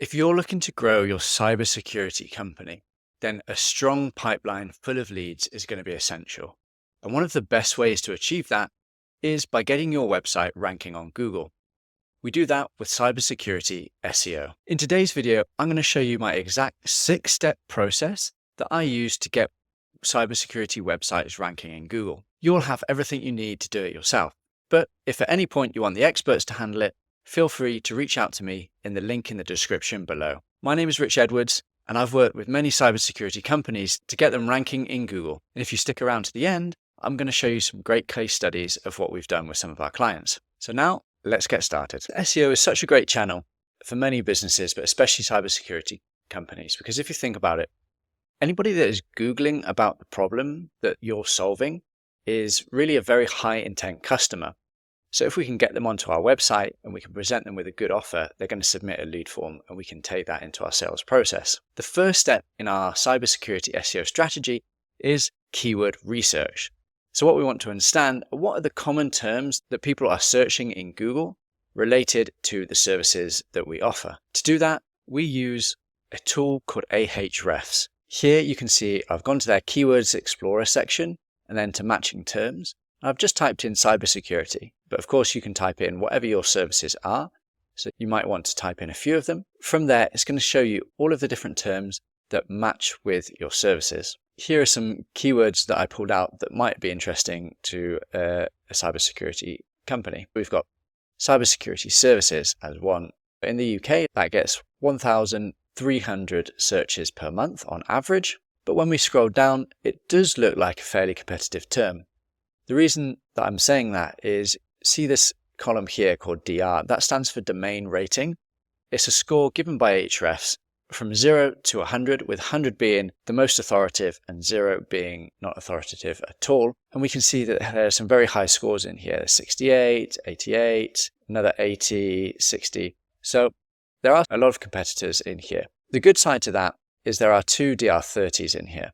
If you're looking to grow your cybersecurity company, then a strong pipeline full of leads is going to be essential. And one of the best ways to achieve that is by getting your website ranking on Google. We do that with Cybersecurity SEO. In today's video, I'm going to show you my exact 6-step process that I use to get cybersecurity websites ranking in Google. You'll have everything you need to do it yourself. But if at any point you want the experts to handle it, feel free to reach out to me in the link in the description below. My name is Rich Edwards, and I've worked with many cybersecurity companies to get them ranking in Google. And if you stick around to the end, I'm going to show you some great case studies of what we've done with some of our clients. So now, let's get started. SEO is such a great channel for many businesses, but especially cybersecurity companies, because if you think about it, anybody that is Googling about the problem that you're solving is really a very high intent customer. So if we can get them onto our website and we can present them with a good offer, they're going to submit a lead form and we can take that into our sales process. The first step in our cybersecurity SEO strategy is keyword research. So what we want to understand are what are the common terms that people are searching in Google related to the services that we offer. To do that, we use a tool called Ahrefs. Here you can see I've gone to their Keywords Explorer section and then to matching terms. I've just typed in cybersecurity, but of course you can type in whatever your services are. So you might want to type in a few of them. From there, it's going to show you all of the different terms that match with your services. Here are some keywords that I pulled out that might be interesting to a cybersecurity company. We've got cybersecurity services as one. In the UK, that gets 1,300 searches per month on average. But when we scroll down, it does look like a fairly competitive term. The reason that I'm saying that is, see this column here called DR, that stands for domain rating. It's a score given by Ahrefs from 0 to 100, with 100 being the most authoritative and 0 being not authoritative at all. And we can see that there are some very high scores in here, 68, 88, another 80, 60. So there are a lot of competitors in here. The good side to that is there are 2 DR30s in here.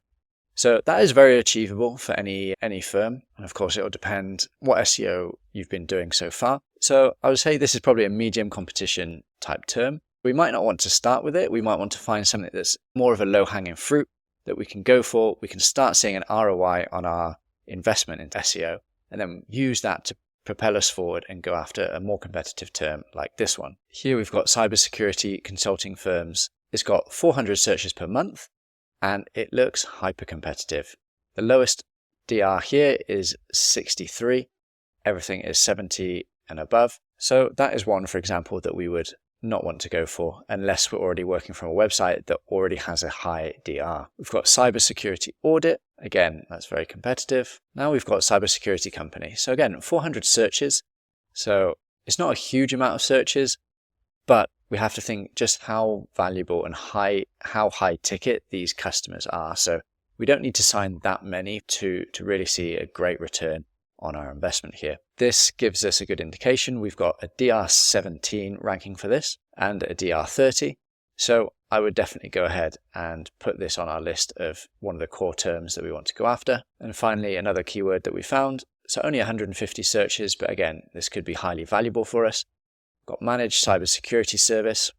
So that is very achievable for any firm. And of course, it will depend what SEO you've been doing so far. So I would say this is probably a medium competition type term. We might not want to start with it. We might want to find something that's more of a low-hanging fruit that we can go for. We can start seeing an ROI on our investment in SEO and then use that to propel us forward and go after a more competitive term like this one. Here we've got cybersecurity consulting firms. It's got 400 searches per month. And it looks hyper competitive. The lowest DR here is 63. Everything is 70 and above. So that is one, for example, that we would not want to go for unless we're already working from a website that already has a high DR. We've got cybersecurity audit. Again, that's very competitive. Now we've got cybersecurity company. So again, 400 searches. So it's not a huge amount of searches, but we have to think just how valuable and how high ticket these customers are. So we don't need to sign that many to really see a great return on our investment here. This gives us a good indication. We've got a DR17 ranking for this and a DR30. So I would definitely go ahead and put this on our list of one of the core terms that we want to go after. And finally, another keyword that we found. So only 150 searches, but again, this could be highly valuable for us. Got managed cybersecurity service,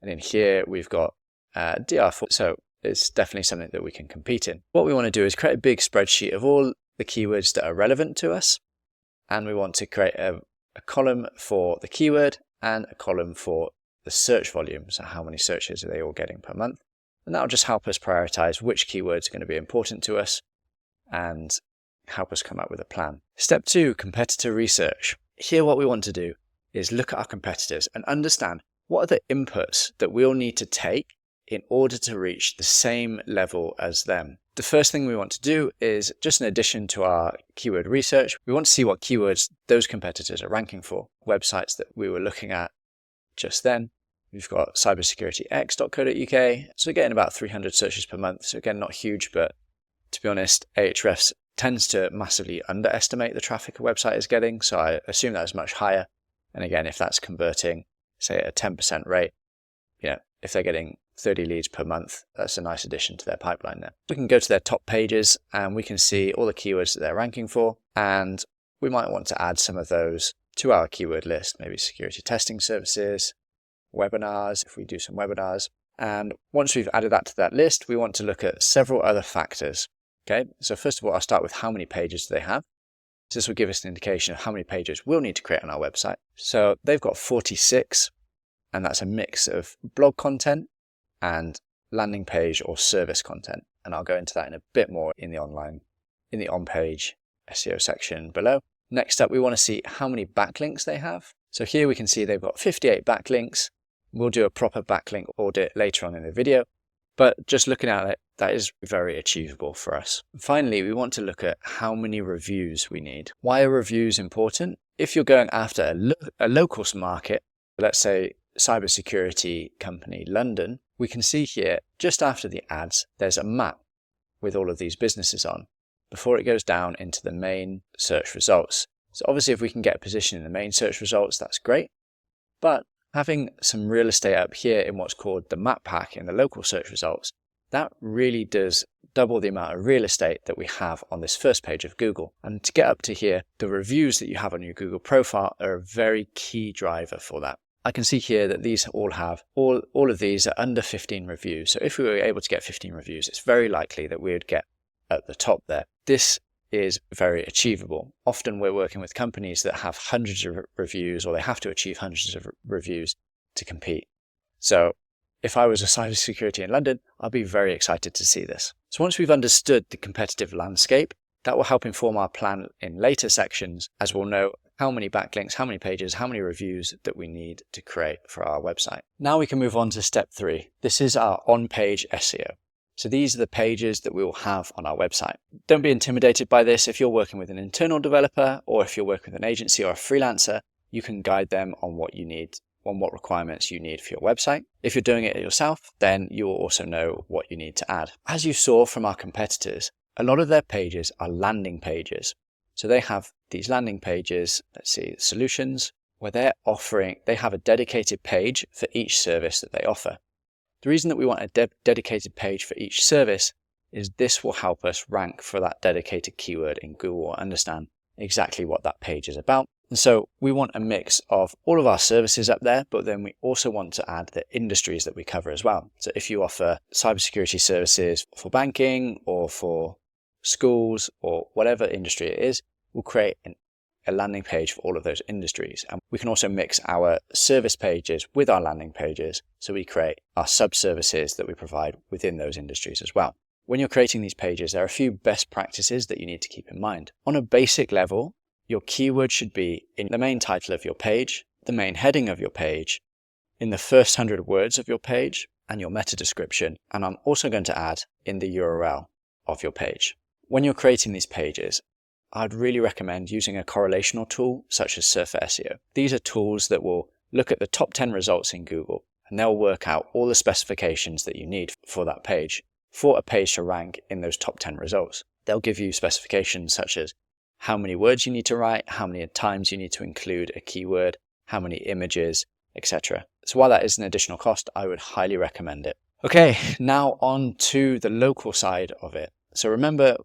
and in here we've got DR4, so it's definitely something that we can compete in. What we want to do is create a big spreadsheet of all the keywords that are relevant to us, and we want to create a column for the keyword and a column for the search volume, so how many searches are they all getting per month, and that'll just help us prioritize which keywords are going to be important to us and help us come up with a plan. Step 2, competitor research. Here what we want to do is look at our competitors and understand what are the inputs that we'll need to take in order to reach the same level as them. The first thing we want to do is, just in addition to our keyword research, we want to see what keywords those competitors are ranking for. Websites that we were looking at just then, we've got cybersecurityx.co.uk, so getting about 300 searches per month. So again, not huge, but to be honest, Ahrefs tends to massively underestimate the traffic a website is getting, so I assume that is much higher. And again, if that's converting, say at a 10% rate, if they're getting 30 leads per month, that's a nice addition to their pipeline there. We can go to their top pages and we can see all the keywords that they're ranking for. And we might want to add some of those to our keyword list, maybe security testing services, webinars, if we do some webinars. And once we've added that to that list, we want to look at several other factors. Okay, so first of all, I'll start with how many pages do they have. So this will give us an indication of how many pages we'll need to create on our website. So they've got 46, and that's a mix of blog content and landing page or service content. And I'll go into that in a bit more in the on-page SEO section below. Next up, we want to see how many backlinks they have. So here we can see they've got 58 backlinks. We'll do a proper backlink audit later on in the video, but just looking at it, that is very achievable for us. Finally, we want to look at how many reviews we need. Why are reviews important? If you're going after a local market, let's say cybersecurity company London, we can see here just after the ads, there's a map with all of these businesses on before it goes down into the main search results. So obviously if we can get a position in the main search results, that's great. But having some real estate up here in what's called the map pack in the local search results, that really does double the amount of real estate that we have on this first page of Google. And to get up to here, the reviews that you have on your Google profile are a very key driver for that. I can see here that these all of these are under 15 reviews. So if we were able to get 15 reviews, it's very likely that we would get at the top there. This is very achievable. Often we're working with companies that have hundreds of reviews, or they have to achieve hundreds of reviews to compete. So if I was a cybersecurity in London, I'd be very excited to see this. So once we've understood the competitive landscape, that will help inform our plan in later sections, as we'll know how many backlinks, how many pages, how many reviews that we need to create for our website. Now we can move on to step 3. This is our on-page SEO. So these are the pages that we will have on our website. Don't be intimidated by this. If you're working with an internal developer, or if you're working with an agency or a freelancer, you can guide them on what you need, on what requirements you need for your website. If you're doing it yourself, then you will also know what you need to add. As you saw from our competitors, a lot of their pages are landing pages. So they have these landing pages, let's see, solutions, where they have a dedicated page for each service that they offer. The reason that we want a dedicated page for each service is this will help us rank for that dedicated keyword in Google, or understand exactly what that page is about. And so we want a mix of all of our services up there, but then we also want to add the industries that we cover as well. So if you offer cybersecurity services for banking or for schools or whatever industry it is, we'll create a landing page for all of those industries. And we can also mix our service pages with our landing pages, so we create our sub-services that we provide within those industries as well. When you're creating these pages, there are a few best practices that you need to keep in mind. On a basic level, your keyword should be in the main title of your page, the main heading of your page, in the first 100 words of your page, and your meta description. And I'm also going to add in the URL of your page. When you're creating these pages, I'd really recommend using a correlational tool such as Surfer SEO. These are tools that will look at the top 10 results in Google, and they'll work out all the specifications that you need for that page, for a page to rank in those top 10 results. They'll give you specifications such as how many words you need to write, how many times you need to include a keyword, how many images, etc. So while that is an additional cost, I would highly recommend it. Okay, now on to the local side of it. So remember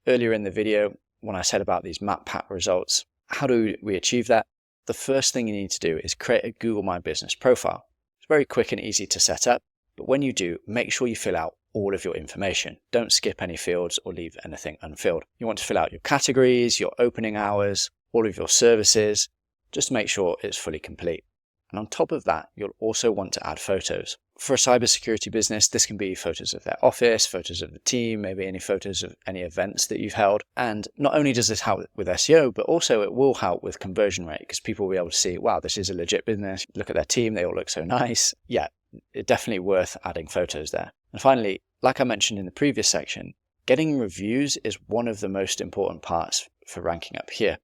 earlier in the video when I said about these map pack results, how do we achieve that? The first thing you need to do is create a Google My Business profile. It's very quick and easy to set up, but when you do, make sure you fill out all of your information. Don't skip any fields or leave anything unfilled. You want to fill out your categories, your opening hours, all of your services, just to make sure it's fully complete. And on top of that, you'll also want to add photos. For a cybersecurity business, this can be photos of their office, photos of the team, maybe any photos of any events that you've held. And not only does this help with SEO, but also it will help with conversion rate, because people will be able to see, wow, this is a legit business. Look at their team. They all look so nice. Yeah, it's definitely worth adding photos there. And finally, like I mentioned in the previous section, getting reviews is one of the most important parts for ranking up here.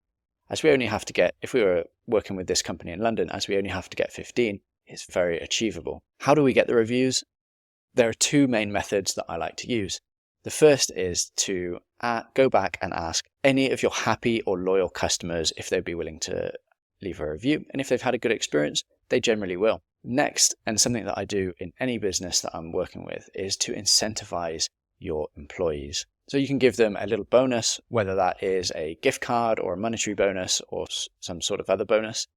As we only have to get, if we were working with this company in London, as we only have to get 15, it's very achievable. How do we get the reviews? There are two main methods that I like to use. The first is to go back and ask any of your happy or loyal customers if they'd be willing to leave a review. And if they've had a good experience, they generally will. Next, and something that I do in any business that I'm working with, is to incentivize your employees. So you can give them a little bonus, whether that is a gift card or a monetary bonus or some sort of other bonus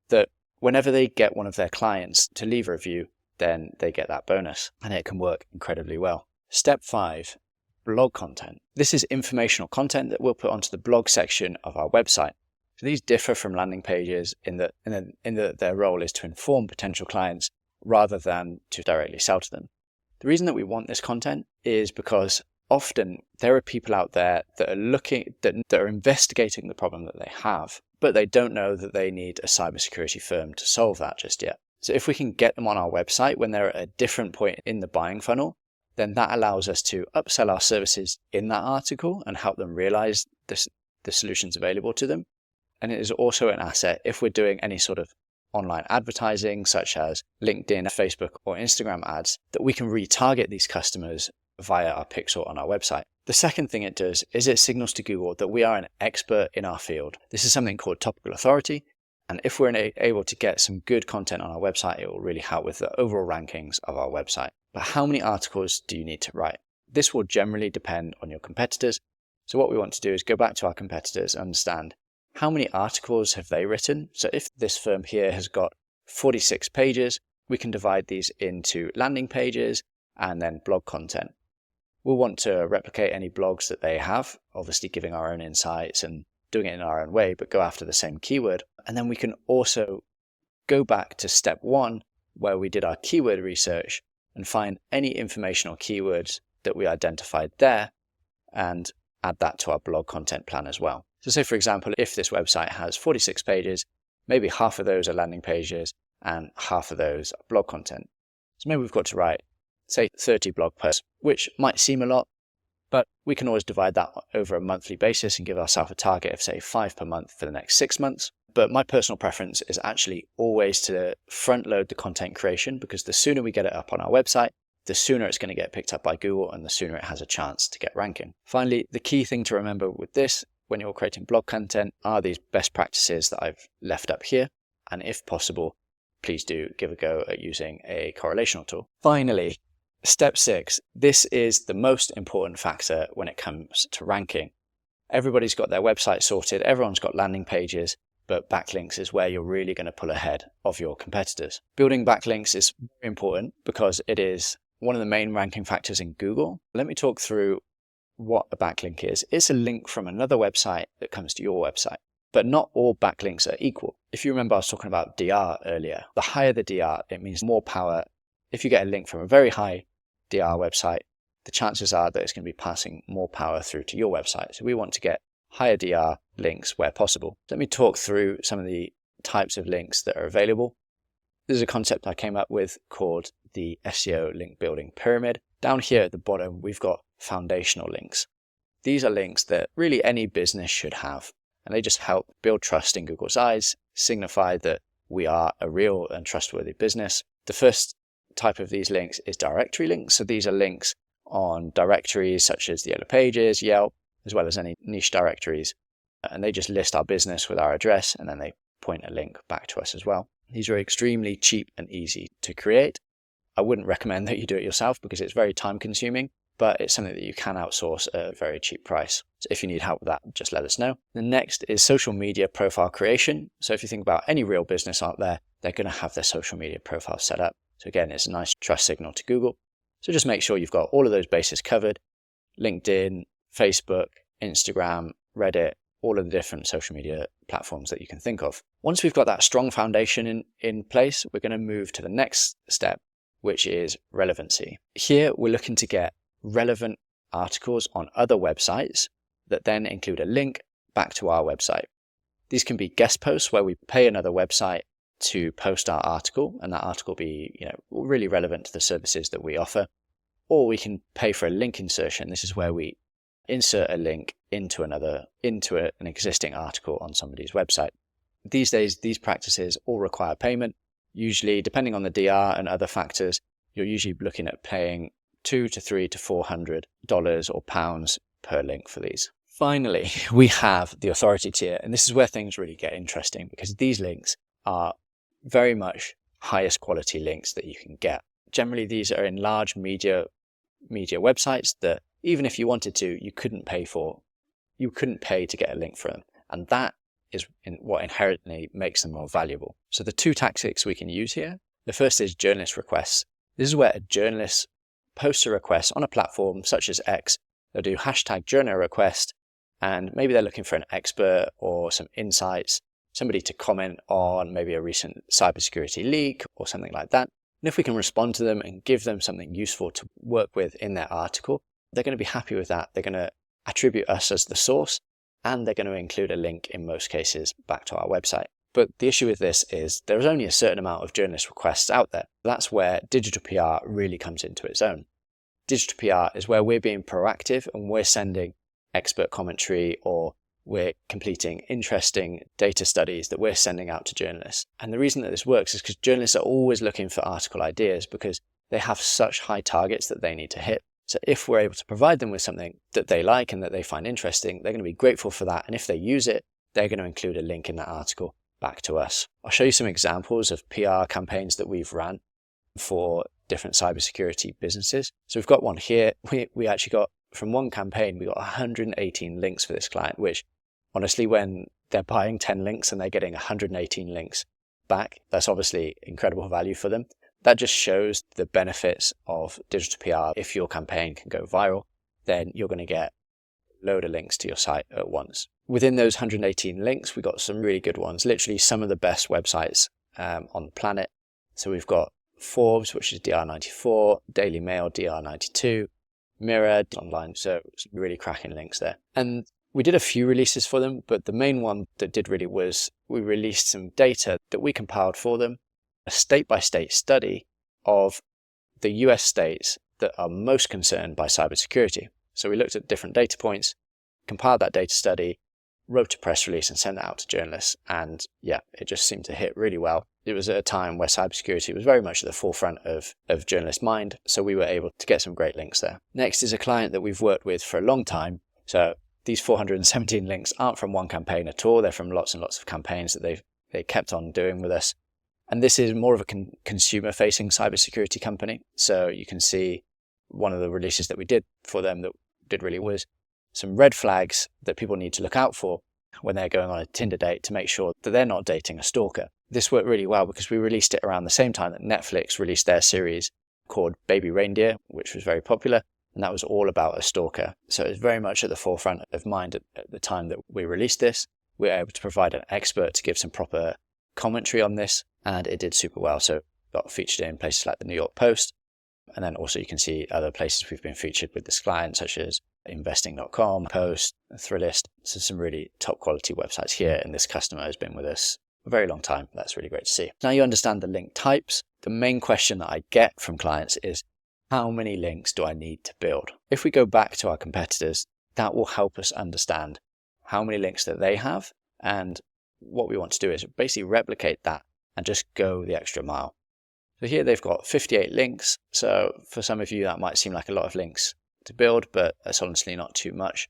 that whenever they get one of their clients to leave a review, then they get that bonus, and it can work incredibly well. Step 5, blog content. This is informational content that we'll put onto the blog section of our website. So these differ from landing pages in that their role is to inform potential clients rather than to directly sell to them. The reason that we want this content is because often there are people out there that are investigating the problem that they have, but they don't know that they need a cybersecurity firm to solve that just yet. So if we can get them on our website when they're at a different point in the buying funnel, then that allows us to upsell our services in that article and help them realize the solutions available to them. And it is also an asset if we're doing any sort of online advertising, such as LinkedIn, Facebook, or Instagram ads, that we can retarget these customers via our pixel on our website. The second thing it does is it signals to Google that we are an expert in our field. This is something called topical authority. And if we're able to get some good content on our website, it will really help with the overall rankings of our website. But how many articles do you need to write? This will generally depend on your competitors. So what we want to do is go back to our competitors and understand how many articles have they written. So if this firm here has got 46 pages, we can divide these into landing pages and then blog content. We'll want to replicate any blogs that they have, obviously giving our own insights and doing it in our own way, but go after the same keyword. And then we can also go back to step 1, where we did our keyword research and find any informational keywords that we identified there and add that to our blog content plan as well. So say, for example, if this website has 46 pages, maybe half of those are landing pages and half of those are blog content. So maybe we've got to write, say, 30 blog posts, which might seem a lot, but we can always divide that over a monthly basis and give ourselves a target of, say, 5 per month for the next 6 months. But my personal preference is actually always to front load the content creation, because the sooner we get it up on our website, the sooner it's going to get picked up by Google and the sooner it has a chance to get ranking. Finally, the key thing to remember with this when you're creating blog content are these best practices that I've left up here. And if possible, please do give a go at using a correlational tool. Finally, step 6. This is the most important factor when it comes to ranking. Everybody's got their website sorted, everyone's got landing pages, but backlinks is where you're really going to pull ahead of your competitors. Building backlinks is very important because it is one of the main ranking factors in Google. Let me talk through what a backlink is. It's a link from another website that comes to your website, but not all backlinks are equal. If you remember, I was talking about DR earlier. The higher the DR, it means more power. If you get a link from a very high DR website, the chances are that it's going to be passing more power through to your website. So we want to get higher DR links where possible. Let me talk through some of the types of links that are available. This is a concept I came up with called the SEO link building pyramid. Down here at the bottom, we've got foundational links. These are links that really any business should have, and they just help build trust in Google's eyes, signify that we are a real and trustworthy business. The first type of these links is directory links. So these are links on directories such as the Yellow Pages, Yelp, as well as any niche directories. And they just list our business with our address, and then they point a link back to us as well. These are extremely cheap and easy to create. I wouldn't recommend that you do it yourself because it's very time consuming, but it's something that you can outsource at a very cheap price. So if you need help with that, just let us know. The next is social media profile creation. So if you think about any real business out there, they're going to have their social media profile set up. So again, it's a nice trust signal to Google. So just make sure you've got all of those bases covered. LinkedIn, Facebook, Instagram, Reddit, all of the different social media platforms that you can think of. Once we've got that strong foundation in place, we're going to move to the next step, which is relevancy. Here, we're looking to get relevant articles on other websites that then include a link back to our website. These can be guest posts where we pay another website to post our article, and that article be really relevant to the services that we offer. Or we can pay for a link insertion. This is where we insert a link into an existing article on somebody's website. These days, these practices all require payment. Usually, depending on the DR and other factors, you're usually looking at paying $200 to $300 to $400 or pounds per link for these. Finally, we have the authority tier, and this is where things really get interesting because these links are very much highest quality links that you can get. Generally, these are in large media websites that even if you wanted to, you couldn't pay to get a link from them. And that what inherently makes them more valuable. So the two tactics we can use here, the first is journalist requests. This is where a journalist posts a request on a platform such as X. They'll do hashtag journal request, and maybe they're looking for an expert or some insights, somebody to comment on maybe a recent cybersecurity leak or something like that. And if we can respond to them and give them something useful to work with in their article, they're going to be happy with that. They're going to attribute us as the source, and they're going to include a link in most cases back to our website. But the issue with this is there's only a certain amount of journalist requests out there. That's where digital PR really comes into its own. Digital PR is where we're being proactive and we're sending expert commentary, or we're completing interesting data studies that we're sending out to journalists. And the reason that this works is because journalists are always looking for article ideas because they have such high targets that they need to hit. So if we're able to provide them with something that they like and that they find interesting, they're going to be grateful for that. And if they use it, they're going to include a link in that article back to us. I'll show you some examples of PR campaigns that we've ran for different cybersecurity businesses. So we've got one here. We actually got, from one campaign, we got 118 links for this client, which honestly, when they're buying 10 links and they're getting 118 links back, that's obviously incredible value for them. That just shows the benefits of digital PR. If your campaign can go viral, then you're going to get a load of links to your site at once. Within those 118 links, we got some really good ones, literally some of the best websites on the planet. So we've got Forbes, which is DR94, Daily Mail, DR92, Mirror online, so some really cracking links there. And we did a few releases for them, but the main one that did really was we released some data that we compiled for them, a state-by-state study of the US states that are most concerned by cybersecurity. So we looked at different data points, compiled that data study, wrote a press release and sent it out to journalists. And yeah, it just seemed to hit really well. It was at a time where cybersecurity was very much at the forefront of journalists' mind. So we were able to get some great links there. Next is a client that we've worked with for a long time. So these 417 links aren't from one campaign at all. They're from lots and lots of campaigns that they kept on doing with us. And this is more of a consumer-facing cybersecurity company. So you can see one of the releases that we did for them that did really was some red flags that people need to look out for when they're going on a Tinder date to make sure that they're not dating a stalker. This worked really well because we released it around the same time that Netflix released their series called Baby Reindeer, which was very popular. And that was all about a stalker. So it was very much at the forefront of mind at the time that we released this. We were able to provide an expert to give some proper commentary on this, and it did super well. So got featured in places like the New York Post. And then also you can see other places we've been featured with this client, such as investing.com, Post, Thrillist. So some really top quality websites here. And this customer has been with us a very long time. That's really great to see. Now you understand the link types. The main question that I get from clients is, how many links do I need to build? If we go back to our competitors, that will help us understand how many links that they have. And what we want to do is basically replicate that and just go the extra mile. So here they've got 58 links. So for some of you, that might seem like a lot of links to build, but that's honestly not too much.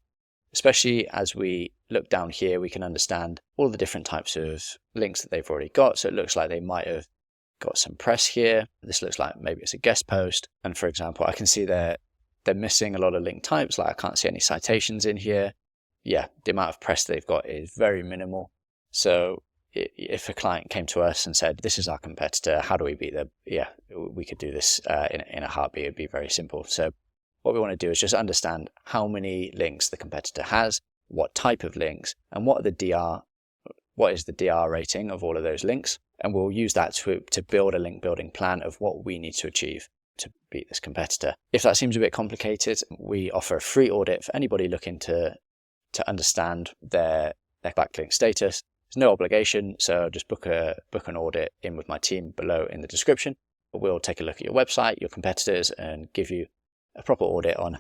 Especially as we look down here, we can understand all the different types of links that they've already got. So it looks like they might have got some press here. This looks like maybe it's a guest post. And for example, I can see they're missing a lot of link types. Like I can't see any citations in here. Yeah, the amount of press they've got is very minimal. So if a client came to us and said, this is our competitor, how do we beat them? Yeah, we could do this in a heartbeat. It'd be very simple. So what we want to do is just understand how many links the competitor has, what type of links, and what is the DR rating of all of those links. And we'll use that to build a link building plan of what we need to achieve to beat this competitor. If that seems a bit complicated, we offer a free audit for anybody looking to understand their backlink status. There's no obligation, so just book an audit in with my team below in the description. We'll take a look at your website, your competitors, and give you a proper audit on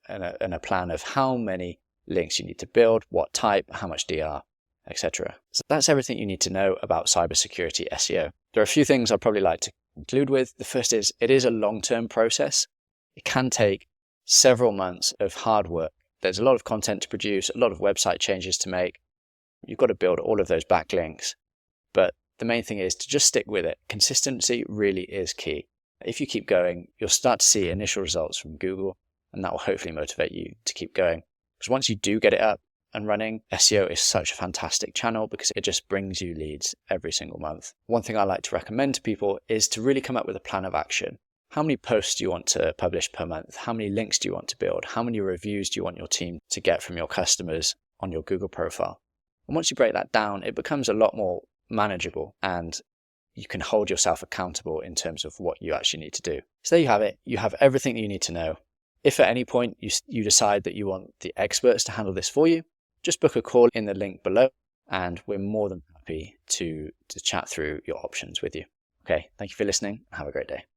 and a plan of how many links you need to build, what type, how much DR, etc. So that's everything you need to know about cybersecurity SEO. There are a few things I'd probably like to conclude with. The first is it is a long-term process. It can take several months of hard work. There's a lot of content to produce, a lot of website changes to make. You've got to build all of those backlinks. But the main thing is to just stick with it. Consistency really is key. If you keep going, you'll start to see initial results from Google, and that will hopefully motivate you to keep going. Because once you do get it up and running, SEO is such a fantastic channel because it just brings you leads every single month. One thing I like to recommend to people is to really come up with a plan of action. How many posts do you want to publish per month? How many links do you want to build? How many reviews do you want your team to get from your customers on your Google profile? And once you break that down, it becomes a lot more manageable and you can hold yourself accountable in terms of what you actually need to do. So there you have it. You have everything that you need to know. If at any point you decide that you want the experts to handle this for you, just book a call in the link below and we're more than happy to chat through your options with you. Okay, thank you for listening. Have a great day.